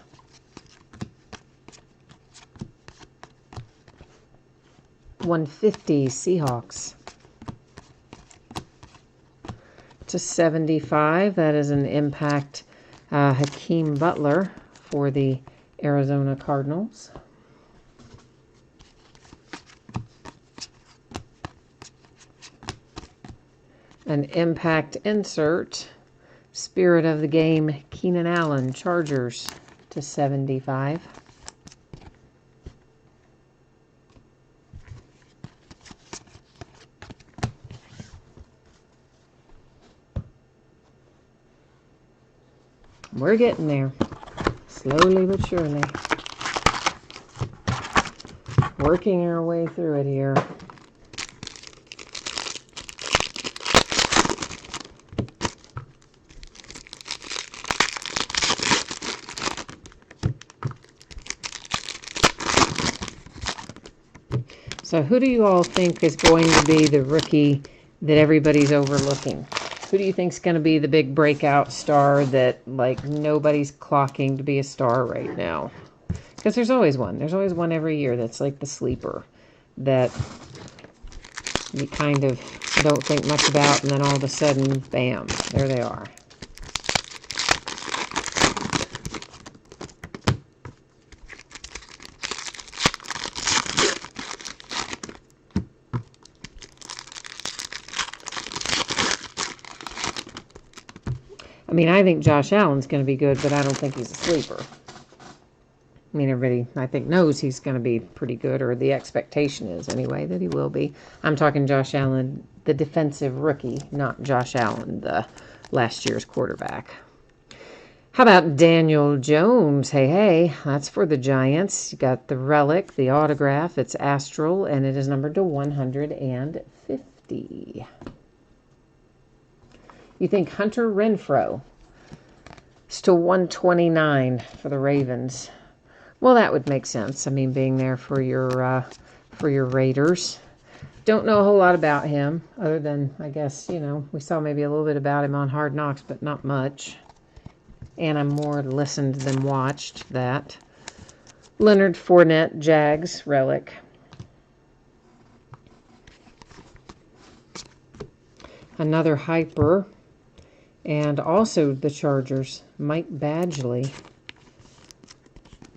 $150 Seahawks. To 75, that is an impact Hakeem Butler for the Arizona Cardinals. An impact insert. Spirit of the game, Keenan Allen, Chargers /75. We're getting there. Slowly but surely. Working our way through it here. So who do you all think is going to be the rookie that everybody's overlooking? Who do you think is going to be the big breakout star that, like, nobody's clocking to be a star right now? Because there's always one. There's always one every year that's like the sleeper that you kind of don't think much about, and then all of a sudden, bam, there they are. I mean, I think Josh Allen's going to be good, but I don't think he's a sleeper. I mean, everybody, I think, knows he's going to be pretty good, or the expectation is, anyway, that he will be. I'm talking Josh Allen, the defensive rookie, not Josh Allen, the last year's quarterback. How about Daniel Jones? Hey, that's for the Giants. You got the relic, the autograph. It's Astral, and it is numbered to 150. You think Hunter Renfrow is to 129 for the Ravens? Well, that would make sense. I mean, being there for your Raiders. Don't know a whole lot about him, other than, I guess, you know, we saw maybe a little bit about him on Hard Knocks, but not much. And I'm more listened than watched that. Leonard Fournette, Jags, relic. Another hyper. And also the Chargers, Mike Badgley.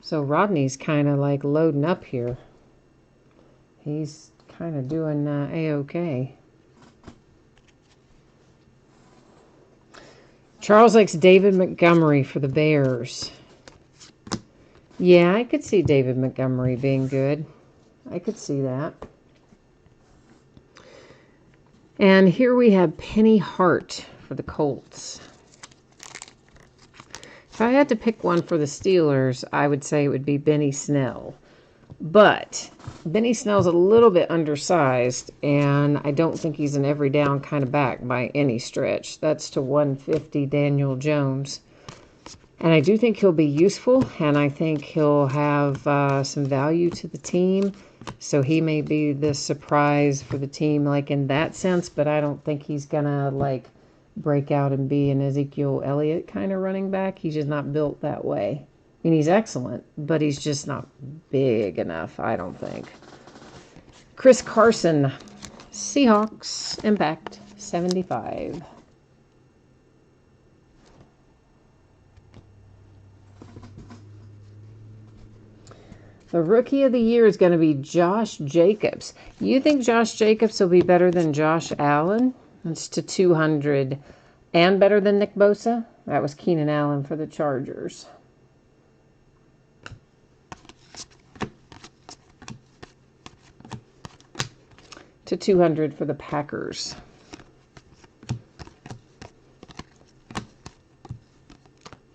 So Rodney's kind of like loading up here. He's kind of doing A-OK. Charles likes David Montgomery for the Bears. Yeah, I could see David Montgomery being good. I could see that. And here we have Penny Hart for the Colts. If I had to pick one for the Steelers, I would say it would be Benny Snell. But Benny Snell's a little bit undersized, and I don't think he's an every down kind of back by any stretch. That's to 150, Daniel Jones. And I do think he'll be useful, and I think he'll have some value to the team. So he may be the surprise for the team, like in that sense, but I don't think he's going to, like, break out and be an Ezekiel Elliott kind of running back. He's just not built that way. I mean, he's excellent, but he's just not big enough, I don't think. Chris Carson, Seahawks, impact, 75. The rookie of the year is going to be Josh Jacobs. You think Josh Jacobs will be better than Josh Allen? That's to 200. And better than Nick Bosa? That was Keenan Allen for the Chargers. To 200 for the Packers.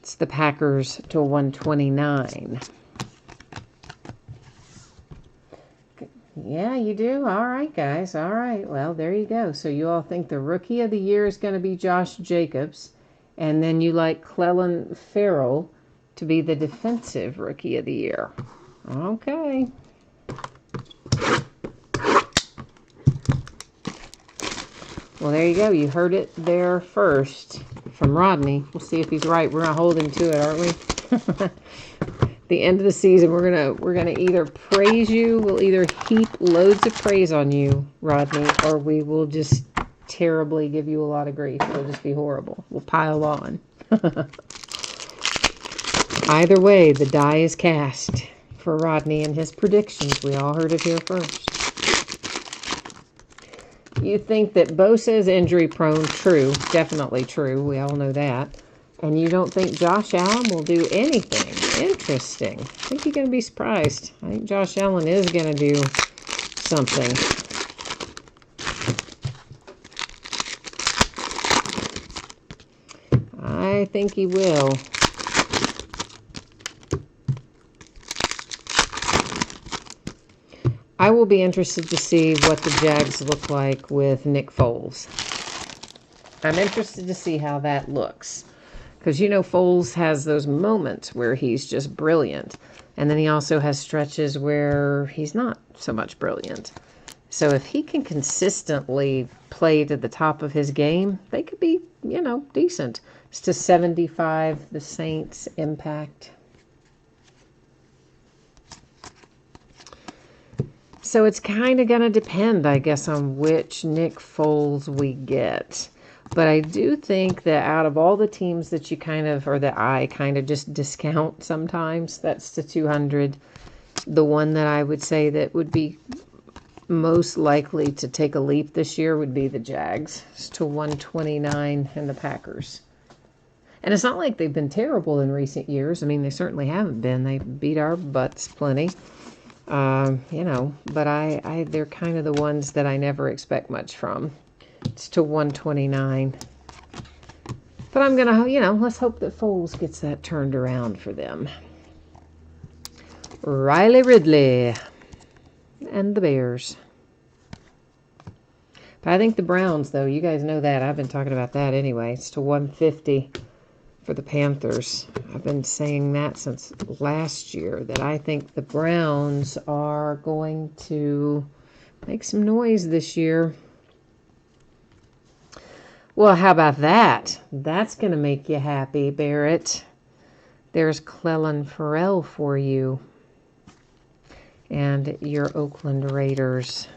It's the Packers to 129. Yeah, you do? All right, guys. All right. Well, there you go. So you all think the rookie of the year is going to be Josh Jacobs, and then you like Clelin Ferrell to be the defensive rookie of the year. Okay. Well, there you go. You heard it there first from Rodney. We'll see if he's right. We're going to hold him to it, aren't we? The end of the season, we're gonna either praise you, we'll either heap loads of praise on you, Rodney, or we will just terribly give you a lot of grief. It'll just be horrible. We'll pile on. Either way, the die is cast for Rodney and his predictions. We all heard it here first. You think that Bosa's injury prone. True. Definitely true. We all know that. And you don't think Josh Allen will do anything. Interesting. I think you're going to be surprised. I think Josh Allen is going to do something. I think he will. I will be interested to see what the Jags look like with Nick Foles. I'm interested to see how that looks. Because, you know, Foles has those moments where he's just brilliant. And then he also has stretches where he's not so much brilliant. So if he can consistently play to the top of his game, they could be, you know, decent. It's to 75, the Saints impact. So it's kind of going to depend, I guess, on which Nick Foles we get. But I do think that out of all the teams that you kind of, or that I kind of just discount sometimes, that's the 200. The one that I would say that would be most likely to take a leap this year would be the Jags. It's to 129 and the Packers. And it's not like they've been terrible in recent years. I mean, they certainly haven't been. They beat our butts plenty. You know, but they're kind of the ones that I never expect much from. It's to 129. But I'm going to, you know, let's hope that Foles gets that turned around for them. Riley Ridley and the Bears. But I think the Browns, though, you guys know that. I've been talking about that anyway. It's to 150 for the Panthers. I've been saying that since last year, that I think the Browns are going to make some noise this year. Well, how about that? That's going to make you happy, Barrett. There's Clelin Ferrell for you. And your Oakland Raiders.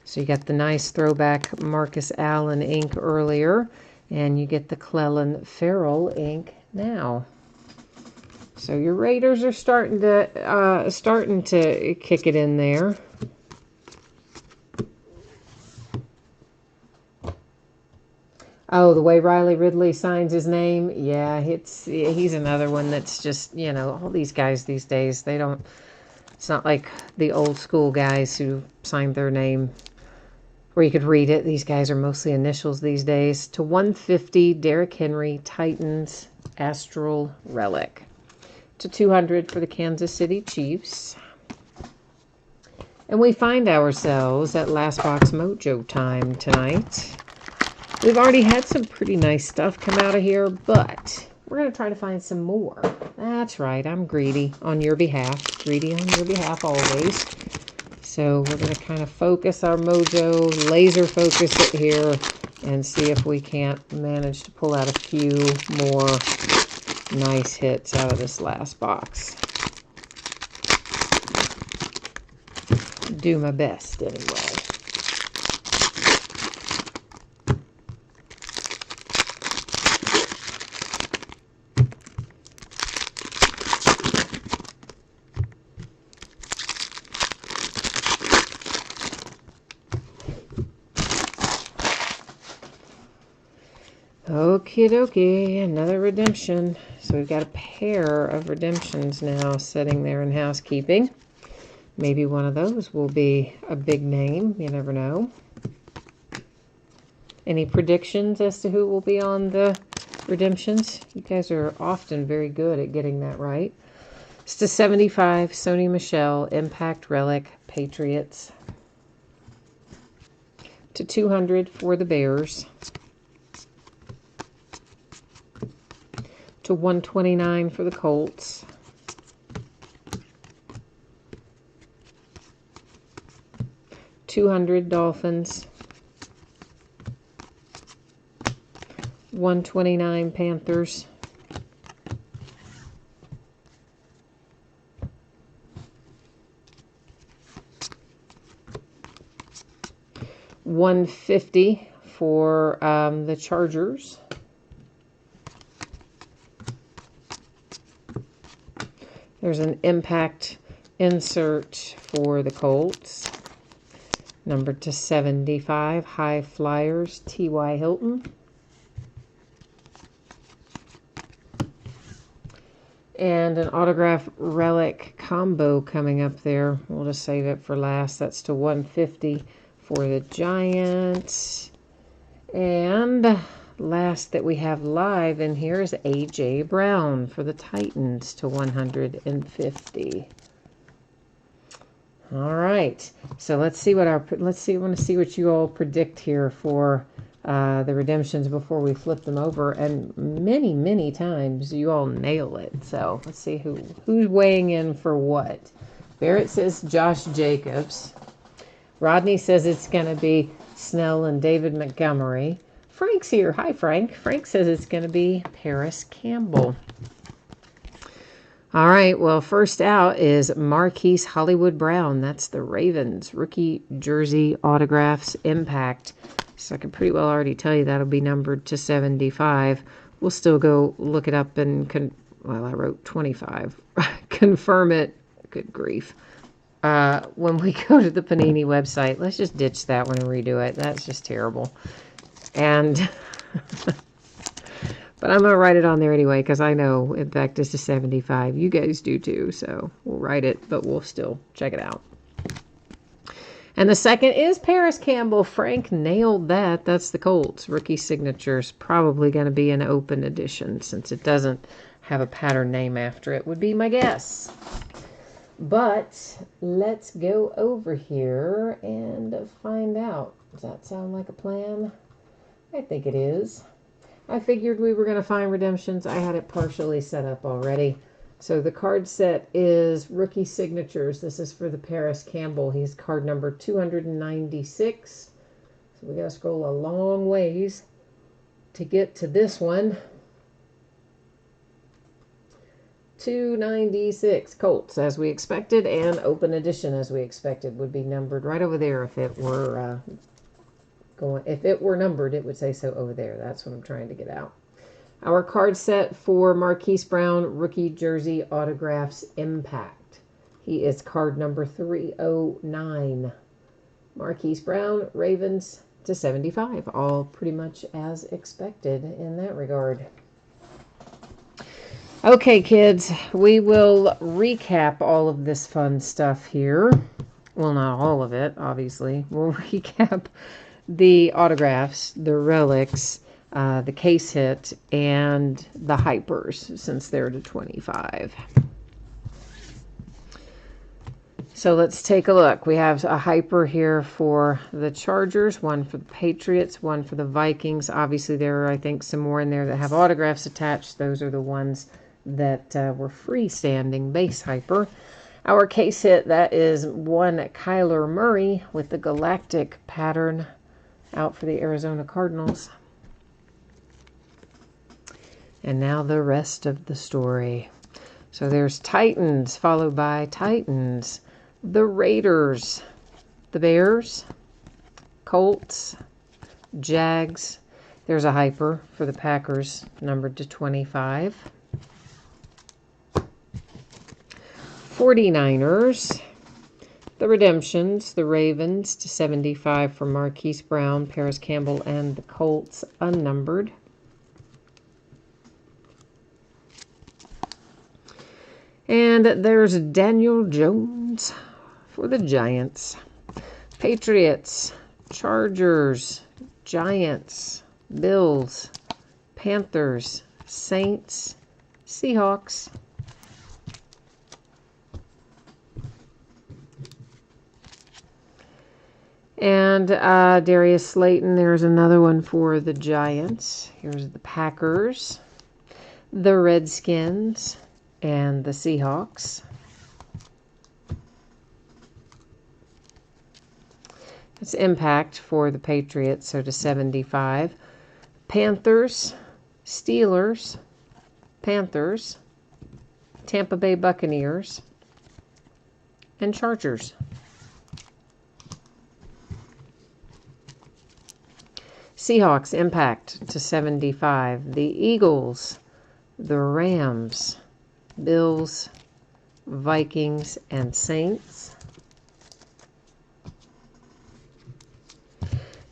So you got the nice throwback Marcus Allen ink earlier. And you get the Clelin Ferrell ink now. So your Raiders are starting to kick it in there. Oh, the way Riley Ridley signs his name, yeah, he's another one that's just, you know, all these guys these days, they don't. It's not like the old school guys who signed their name where you could read it. These guys are mostly initials these days. To 150, Derrick Henry, Titans, Astral Relic. To 200 for the Kansas City Chiefs. And we find ourselves at Last Box Mojo time tonight. We've already had some pretty nice stuff come out of here, but we're going to try to find some more. That's right, I'm greedy on your behalf. Greedy on your behalf always. So we're going to kind of focus our mojo, laser focus it here, and see if we can't manage to pull out a few more nice hits out of this last box. Do my best anyway. Okie dokie, another redemption. So we've got a pair of redemptions now sitting there in housekeeping. Maybe one of those will be a big name. You never know. Any predictions as to who will be on the redemptions? You guys are often very good at getting that right. It's to 75, Sony Michel, Impact Relic, Patriots. To 200 for the Bears. To 129 for the Colts. $200 Dolphins. 129 Panthers. $150 for the Chargers. There's an impact insert for the Colts. numbered to 75. High Flyers, T.Y. Hilton. And an autograph relic combo coming up there. We'll just save it for last. That's to 150 for the Giants. And last that we have live in here is A.J. Brown for the Titans to 150. All right. So let's see what I want to see what you all predict here for the redemptions before we flip them over. And many times you all nail it. So let's see who's weighing in for what. Barrett says Josh Jacobs. Rodney says it's going to be Snell and David Montgomery. Frank's here. Hi, Frank. Frank says it's going to be Paris Campbell. All right, well, first out is Marquise Hollywood Brown. That's the Ravens. Rookie jersey autographs impact. So I can pretty well already tell you that'll be numbered to 75. We'll still go look it up and, well, I wrote 25. Confirm it. Good grief. When we go to the Panini website, let's just ditch that one and redo it. That's just terrible. And, but I'm going to write it on there anyway, because I know, in fact, it's a 75. You guys do too, so we'll write it, but we'll still check it out. And the second is Paris Campbell. Frank nailed that. That's the Colts. Rookie signatures. Probably going to be an open edition, since it doesn't have a pattern name after it, would be my guess. But let's go over here and find out. Does that sound like a plan? I think it is. I figured we were going to find redemptions. I had it partially set up already. So the card set is rookie signatures. This is for the Paris Campbell. He's card number 296. So we got to scroll a long ways to get to this one. 296 Colts, as we expected, and open edition, as we expected, would be numbered right over there if it were if it were numbered, it would say so over there. That's what I'm trying to get out. Our card set for Marquise Brown, rookie jersey autographs impact. He is card number 309. Marquise Brown, Ravens to 75. All pretty much as expected in that regard. Okay, kids, we will recap all of this fun stuff here. Well, not all of it, obviously. We'll recap the autographs, the relics, the case hit, and the hypers, since they're to 25. So let's take a look. We have a hyper here for the Chargers, one for the Patriots, one for the Vikings. Obviously, there are, I think, some more in there that have autographs attached. Those are the ones that were freestanding base hyper. Our case hit, that is one Kyler Murray with the galactic pattern out for the Arizona Cardinals. And now the rest of the story. So there's Titans, followed by Titans, the Raiders, the Bears, Colts, Jags. There's a hyper for the Packers, numbered to 25. 49ers, the Redemptions, the Ravens to 75 for Marquise Brown, Paris Campbell, and the Colts, unnumbered. And there's Daniel Jones for the Giants. Patriots, Chargers, Giants, Bills, Panthers, Saints, Seahawks. And Darius Slayton, there's another one for the Giants. Here's the Packers, the Redskins, and the Seahawks. It's impact for the Patriots, so to 75. Panthers, Steelers, Panthers, Tampa Bay Buccaneers, and Chargers. Seahawks impact to 75. The Eagles, the Rams, Bills, Vikings, and Saints.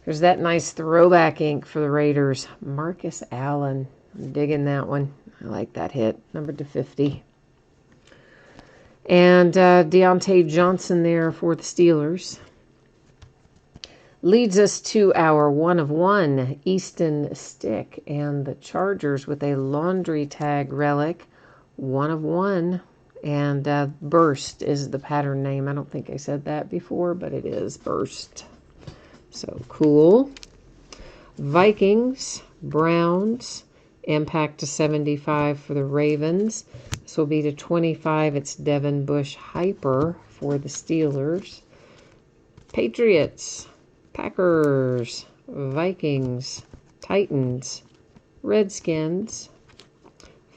There's that nice throwback ink for the Raiders. Marcus Allen. I'm digging that one. I like that hit. Numbered to 50. And Deontay Johnson there for the Steelers. Leads us to our 1 of 1 Easton Stick. And the Chargers with a laundry tag relic. 1 of 1. And Burst is the pattern name. I don't think I said that before, but it is Burst. So cool. Vikings, Browns, impact to 75 for the Ravens. This will be to 25. It's Devin Bush Hyper for the Steelers. Patriots, Packers, Vikings, Titans, Redskins,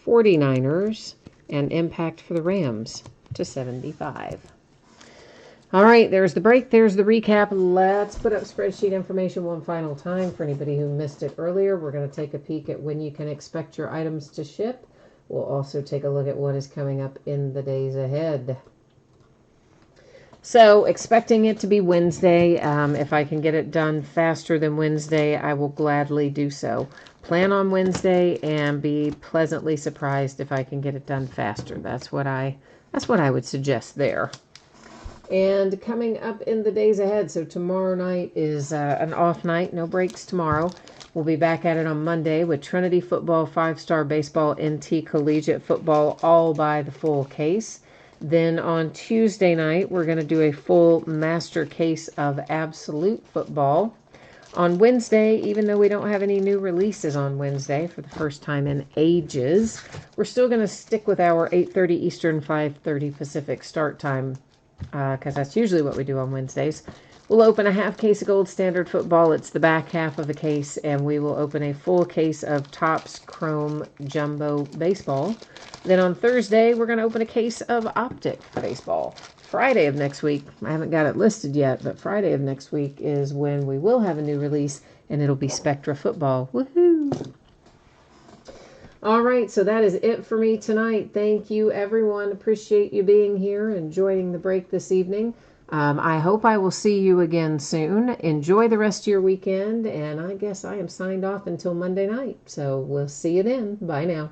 49ers, and impact for the Rams to 75. All right, there's the break. There's the recap. Let's put up spreadsheet information one final time for anybody who missed it earlier. We're going to take a peek at when you can expect your items to ship. We'll also take a look at what is coming up in the days ahead. So, expecting it to be Wednesday. If I can get it done faster than Wednesday, I will gladly do so. Plan on Wednesday and be pleasantly surprised if I can get it done faster. That's what I would suggest there. And coming up in the days ahead, so tomorrow night is an off night, no breaks tomorrow. We'll be back at it on Monday with Trinity Football, 5-Star Baseball, NT Collegiate Football, all by the full case. Then on Tuesday night, we're going to do a full master case of Absolute Football. On Wednesday, even though we don't have any new releases on Wednesday for the first time in ages, we're still going to stick with our 8:30 Eastern, 5:30 Pacific start time. Because that's usually what we do on Wednesdays. We'll open a half case of Gold Standard Football. It's the back half of the case. And we will open a full case of Topps Chrome Jumbo Baseball. Then on Thursday, we're going to open a case of Optic Baseball. Friday of next week, I haven't got it listed yet, but Friday of next week is when we will have a new release. And it'll be Spectra Football. Woohoo! All right, so that is it for me tonight. Thank you, everyone. Appreciate you being here and joining the break this evening. I hope I will see you again soon. Enjoy the rest of your weekend, and I guess I am signed off until Monday night. So we'll see you then. Bye now.